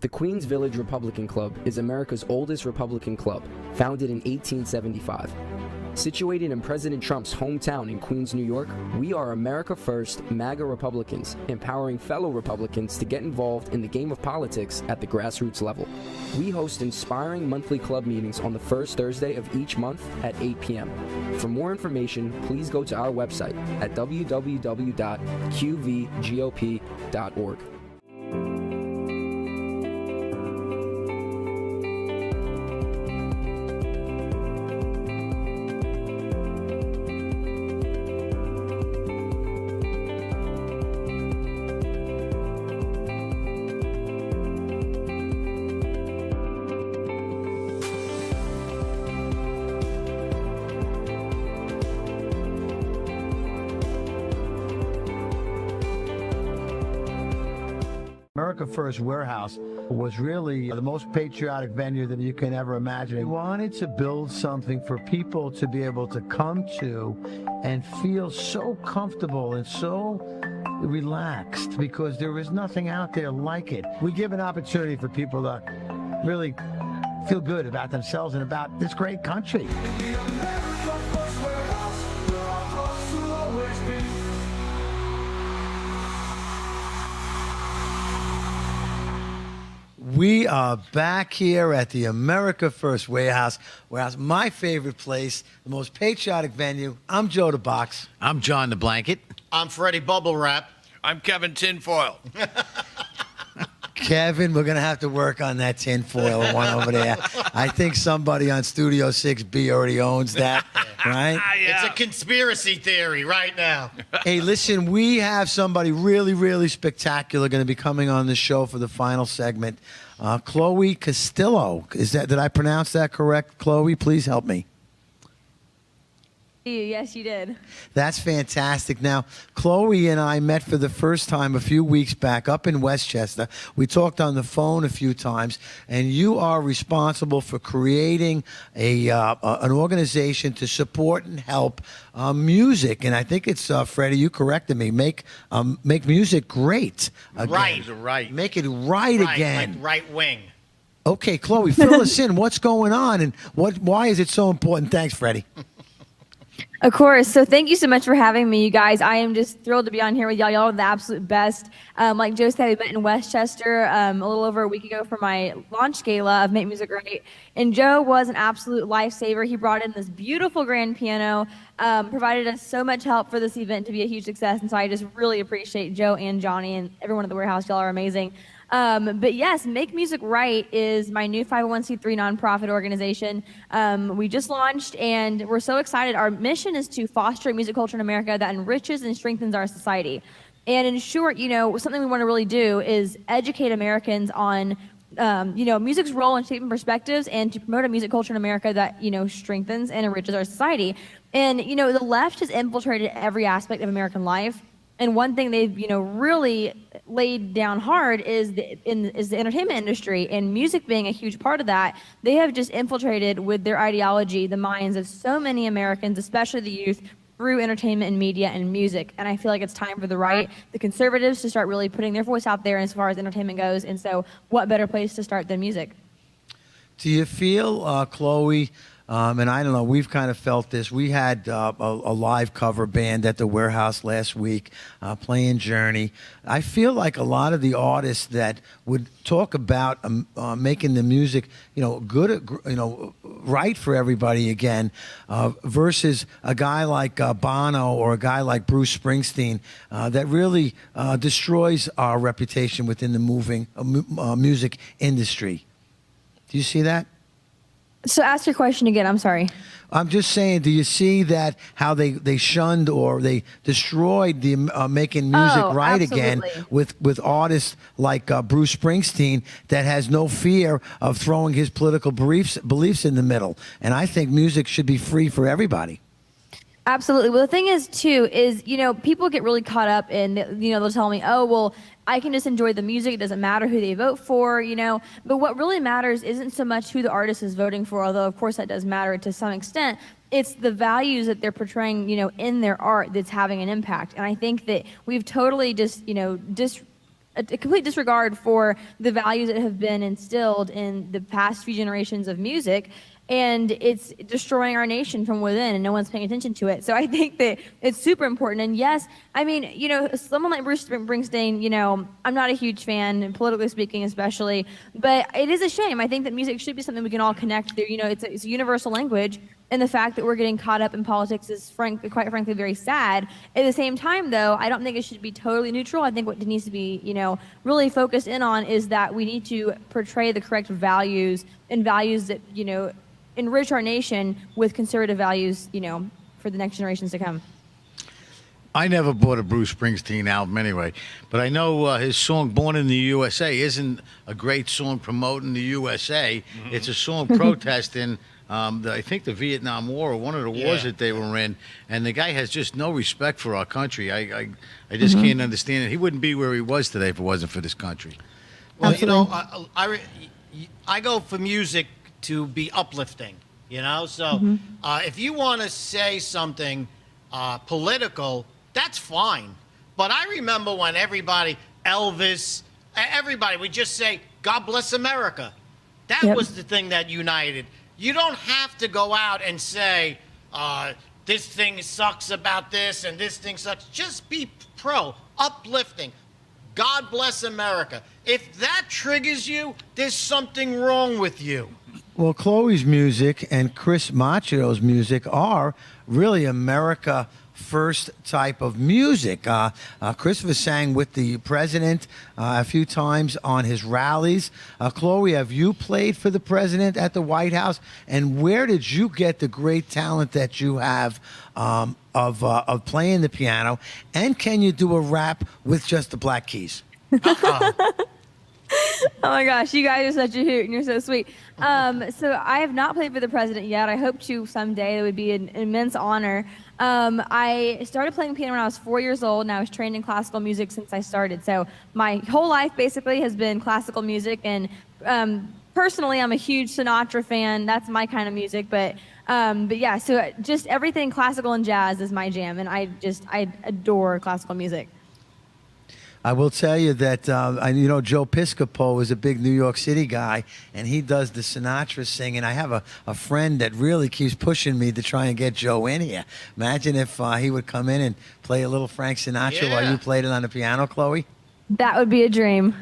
The Queens Village Republican Club is America's oldest Republican club, founded in 1875. Situated in President Trump's hometown in Queens, New York, we are America First MAGA Republicans, empowering fellow Republicans to get involved in the game of politics at the grassroots level. We host inspiring monthly club meetings on the first Thursday of each month at 8 p.m. For more information, please go to our website at www.qvgop.org. America First Warehouse was really the most patriotic venue that you can ever imagine. We wanted to build something for people to be able to come to and feel so comfortable and so relaxed because there is nothing out there like it. We give an opportunity for people to really feel good about themselves and about this great country. We are back here at the America First Warehouse, my favorite place, the most patriotic venue. I'm Joe the Box. I'm John the Blanket. I'm Freddie Bubble Wrap. I'm Kevin Tinfoil. Kevin, we're going to have to work on that tinfoil one over there. I think somebody on Studio 6B already owns that, right? It's a conspiracy theory right now. Hey, listen, we have somebody really, really spectacular going to be coming on the show for the final segment. Chloe Castillo. Did I pronounce that correct? Chloe, please help me. Yes, you did. That's fantastic. Now, Chloe and I met for the first time a few weeks back up in Westchester. We talked on the phone a few times, and you are responsible for creating an organization to support and help music. And I think it's Freddie. You corrected me. Make music great again. Right. Make it right again. Like right wing. Okay, Chloe, fill us in. What's going on, and why is it so important? Thanks, Freddie. Of course. So thank you so much for having me, you guys. I am just thrilled to be on here with y'all. Y'all are the absolute best. Like Joe said, we met in Westchester a little over a week ago for my launch gala of Make Music Right. And Joe was an absolute lifesaver. He brought in this beautiful grand piano, provided us so much help for this event to be a huge success. And so I just really appreciate Joe and Johnny and everyone at the warehouse. Y'all are amazing. But yes, Make Music Right is my new 501c3 nonprofit organization. We just launched and we're so excited. Our mission is to foster a music culture in America that enriches and strengthens our society. And in short, something we want to really do is educate Americans on, music's role in shaping perspectives and to promote a music culture in America that, strengthens and enriches our society. And, the left has infiltrated every aspect of American life. And one thing they've, really laid down hard is the entertainment industry, and music being a huge part of that. They have just infiltrated with their ideology the minds of so many Americans, especially the youth, through entertainment and media and music. And I feel like it's time for the right, the conservatives, to start really putting their voice out there as far as entertainment goes. And so what better place to start than music? Do you feel, Chloe, and I don't know, we've kind of felt this. We had a live cover band at the warehouse last week playing Journey. I feel like a lot of the artists that would talk about making the music, good, right for everybody again, versus a guy like Bono or a guy like Bruce Springsteen that really destroys our reputation within the music industry. Do you see that? So ask your question again. I'm sorry. I'm just saying, do you see that how they shunned or they destroyed the making music right again with artists like Bruce Springsteen that has no fear of throwing his political beliefs in the middle? And I think music should be free for everybody. Absolutely. Well, the thing is, too, is, people get really caught up in, they'll tell me, oh, well, I can just enjoy the music. It doesn't matter who they vote for, But what really matters isn't so much who the artist is voting for, although, of course, that does matter to some extent. It's the values that they're portraying, in their art that's having an impact. And I think that we've totally just, a complete disregard for the values that have been instilled in the past few generations of music. And it's destroying our nation from within, and no one's paying attention to it. So I think that it's super important. And yes, I mean, someone like Bruce Springsteen, I'm not a huge fan, politically speaking especially, but it is a shame. I think that music should be something we can all connect to. It's a universal language, and the fact that we're getting caught up in politics is, quite frankly, very sad. At the same time, though, I don't think it should be totally neutral. I think what needs to be, really focused in on is that we need to portray the correct values and values that, enrich our nation with conservative values, for the next generations to come. I never bought a Bruce Springsteen album anyway, but I know his song Born in the USA isn't a great song promoting the USA. Mm-hmm. It's a song protesting, I think, the Vietnam War or one of the wars that they were in, and the guy has just no respect for our country. I just can't understand it. He wouldn't be where he was today if it wasn't for this country. Well, I go for music to be uplifting, So if you want to say something political, that's fine. But I remember when Elvis, everybody would just say, God bless America. That was the thing that united. You don't have to go out and say, this thing sucks about this and this thing sucks. Just be uplifting. God bless America. If that triggers you, there's something wrong with you. Well, Chloe's music and Chris Macho's music are really America first type of music. Christopher sang with the president a few times on his rallies. Chloe, have you played for the president at the White House? And where did you get the great talent that you have of playing the piano? And can you do a rap with just the Black Keys? Oh my gosh, you guys are such a hoot and you're so sweet. So I have not played for the president yet. I hope to someday. It would be an immense honor. I started playing piano when I was 4 years old, and I was trained in classical music since I started. So my whole life basically has been classical music, and personally, I'm a huge Sinatra fan. That's my kind of music, but yeah, so just everything classical and jazz is my jam, and I adore classical music. I will tell you that, Joe Piscopo is a big New York City guy, and he does the Sinatra singing. I have a friend that really keeps pushing me to try and get Joe in here. Imagine if he would come in and play a little Frank Sinatra while you played it on the piano, Chloe. That would be a dream.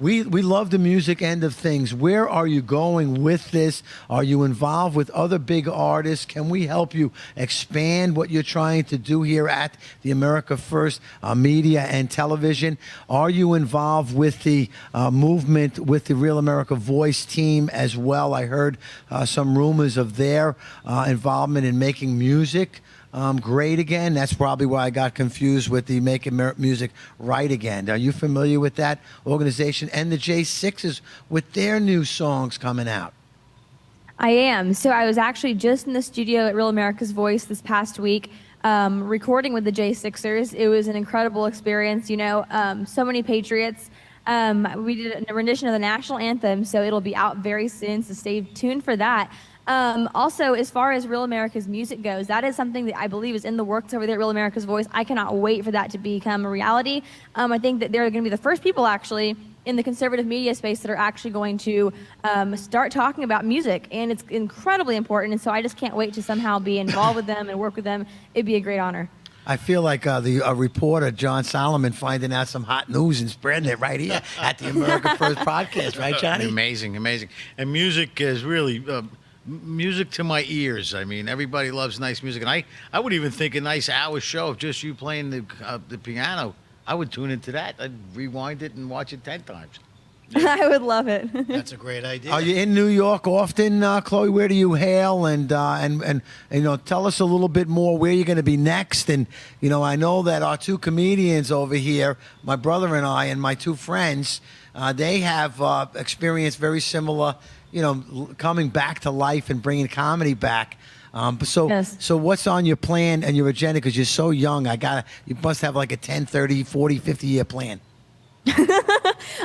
We love the music end of things. Where are you going with this? Are you involved with other big artists? Can we help you expand what you're trying to do here at the America First Media and Television? Are you involved with the movement with the Real America Voice team as well? I heard some rumors of their involvement in making music great again. That's probably why I got confused with the Making Music Right Again. Are you familiar with that organization and the J6s with their new songs coming out? I am. So I was actually just in the studio at Real America's Voice this past week, recording with the J6ers. It was an incredible experience. So many Patriots. We did a rendition of the national anthem, so it'll be out very soon, so stay tuned for that. Also, as far as Real America's music goes, that is something that I believe is in the works over there at Real America's Voice. I cannot wait for that to become a reality. I think that they're going to be the first people actually in the conservative media space that are actually going to start talking about music, and it's incredibly important. And so I just can't wait to somehow be involved with them and work with them. It'd be a great honor. I feel like the reporter, John Solomon, finding out some hot news and spreading it right here at the America First podcast, right, Johnny? Amazing. And music is really... music to my ears. I mean, everybody loves nice music, and I would even think a nice hour show of just you playing the piano. I would tune into that. I'd rewind it and watch it 10 times. I would love it. That's a great idea. Are you in New York often, Chloe? Where do you hail? And tell us a little bit more where you're going to be next. And I know that our two comedians over here, my brother and I, and my two friends, they have experienced very similar. Coming back to life and bringing comedy back. So what's on your plan and your agenda? Because you're so young, you must have like a 10, 30, 40, 50-year plan.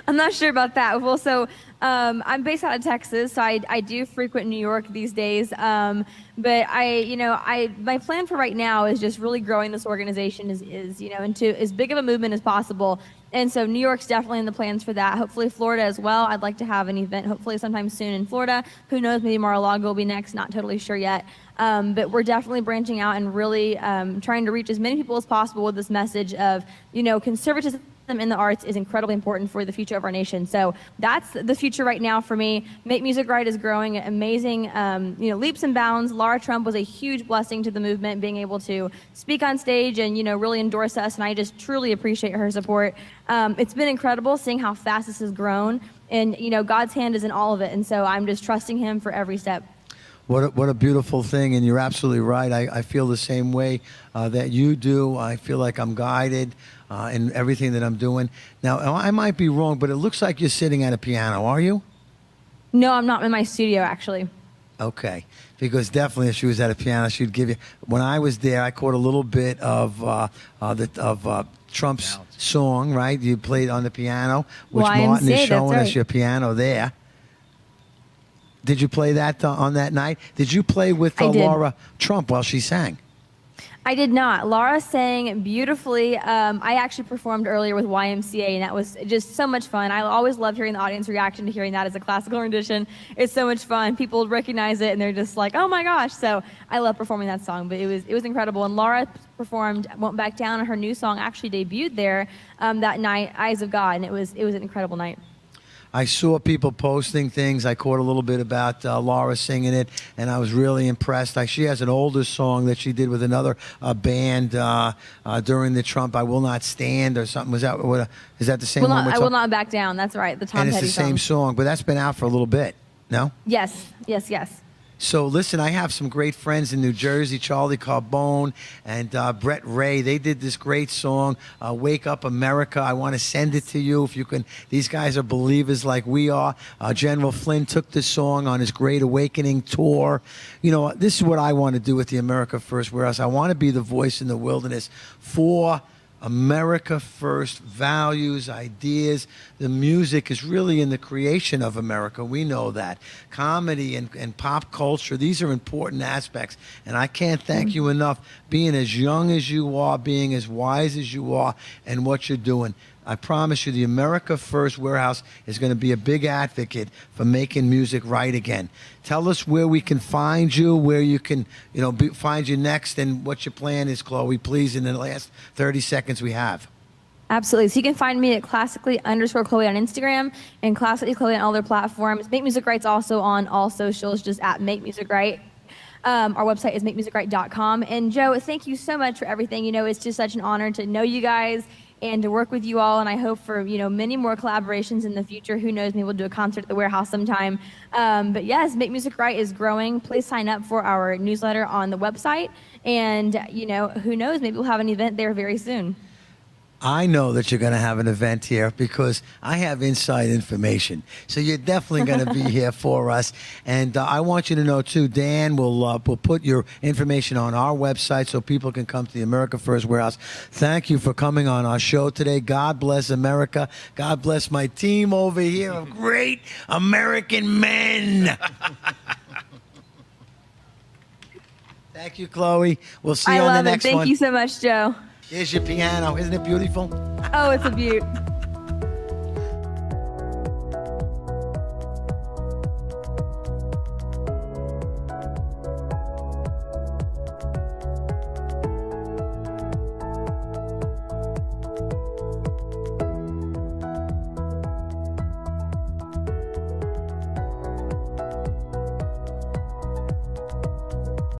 I'm not sure about that. Well, so I'm based out of Texas, so I do frequent New York these days. But my plan for right now is just really growing this organization into as big of a movement as possible. And so New York's definitely in the plans for that. Hopefully Florida as well. I'd like to have an event hopefully sometime soon in Florida. Who knows, maybe Mar-a-Lago will be next. Not totally sure yet. But we're definitely branching out and really trying to reach as many people as possible with this message of, conservatism in the arts is incredibly important for the future of our nation. So that's the future right now for me. Make Music Right is growing at amazing, leaps and bounds. Lara Trump was a huge blessing to the movement, being able to speak on stage and, really endorse us. And I just truly appreciate her support. It's been incredible seeing how fast this has grown. And, God's hand is in all of it. And so I'm just trusting him for every step. What a beautiful thing, and you're absolutely right. I feel the same way that you do. I feel like I'm guided in everything that I'm doing. Now, I might be wrong, but it looks like you're sitting at a piano. Are you? No, I'm not in my studio, actually. Okay, because definitely if she was at a piano, she'd give you. When I was there, I caught a little bit of Trump's song. Right, you played on the piano, which Martin is showing us your piano there. Did you play that on that night? Did you play with Lara Trump while she sang? I did not. Laura sang beautifully. I actually performed earlier with YMCA, and that was just so much fun. I always love hearing the audience reaction to hearing that as a classical rendition. It's so much fun. People recognize it, and they're just like, "Oh my gosh!" So I love performing that song. But it was incredible. And Laura performed "Won't Back Down," and her new song actually debuted there that night, "Eyes of God," and it was an incredible night. I saw people posting things. I caught a little bit about Laura singing it, and I was really impressed. She has an older song that she did with another band during the Trump "I Will Not Stand" or something. Is that the same one? I Will Not Back Down. That's right. The Tom and it's Petty the same song, but that's been out for a little bit. No? Yes. So listen, I have some great friends in New Jersey, Charlie Carbone and Brett Ray. They did this great song, "Wake Up America." I want to send it to you if you can. These guys are believers like we are. General Flynn took this song on his Great Awakening tour. You know, this is what I want to do with the America First Warehouse. I want to be the voice in the wilderness for America First values, ideas. The music is really in the creation of America. We know that. Comedy and pop culture, these are important aspects. And I can't thank you enough being as young as you are, being as wise as you are, and what you're doing. I promise you, the America First Warehouse is going to be a big advocate for making music right again. Tell us where we can find you, where you can, find you next, and what your plan is, Chloe, please, in the last 30 seconds we have. Absolutely. So you can find me at classically_Chloe on Instagram and classically Chloe on all their platforms. Make Music Right's also on all socials, just at Make Music Right. Our website is makemusicright.com. And Joe, thank you so much for everything. It's just such an honor to know you guys and to work with you all, and I hope for many more collaborations in the future. Who knows, maybe we'll do a concert at the warehouse sometime. But yes, Make Music Right is growing. Please sign up for our newsletter on the website, and who knows, maybe we'll have an event there very soon. I know that you're going to have an event here because I have inside information. So you're definitely going to be here for us. And I want you to know, too, Dan will put your information on our website so people can come to the America First Warehouse. Thank you for coming on our show today. God bless America. God bless my team over here of great American men. Thank you, Chloe. We'll see you on the next one. Thank you so much, Joe. Here's your piano. Isn't it beautiful? Oh, it's a beaut.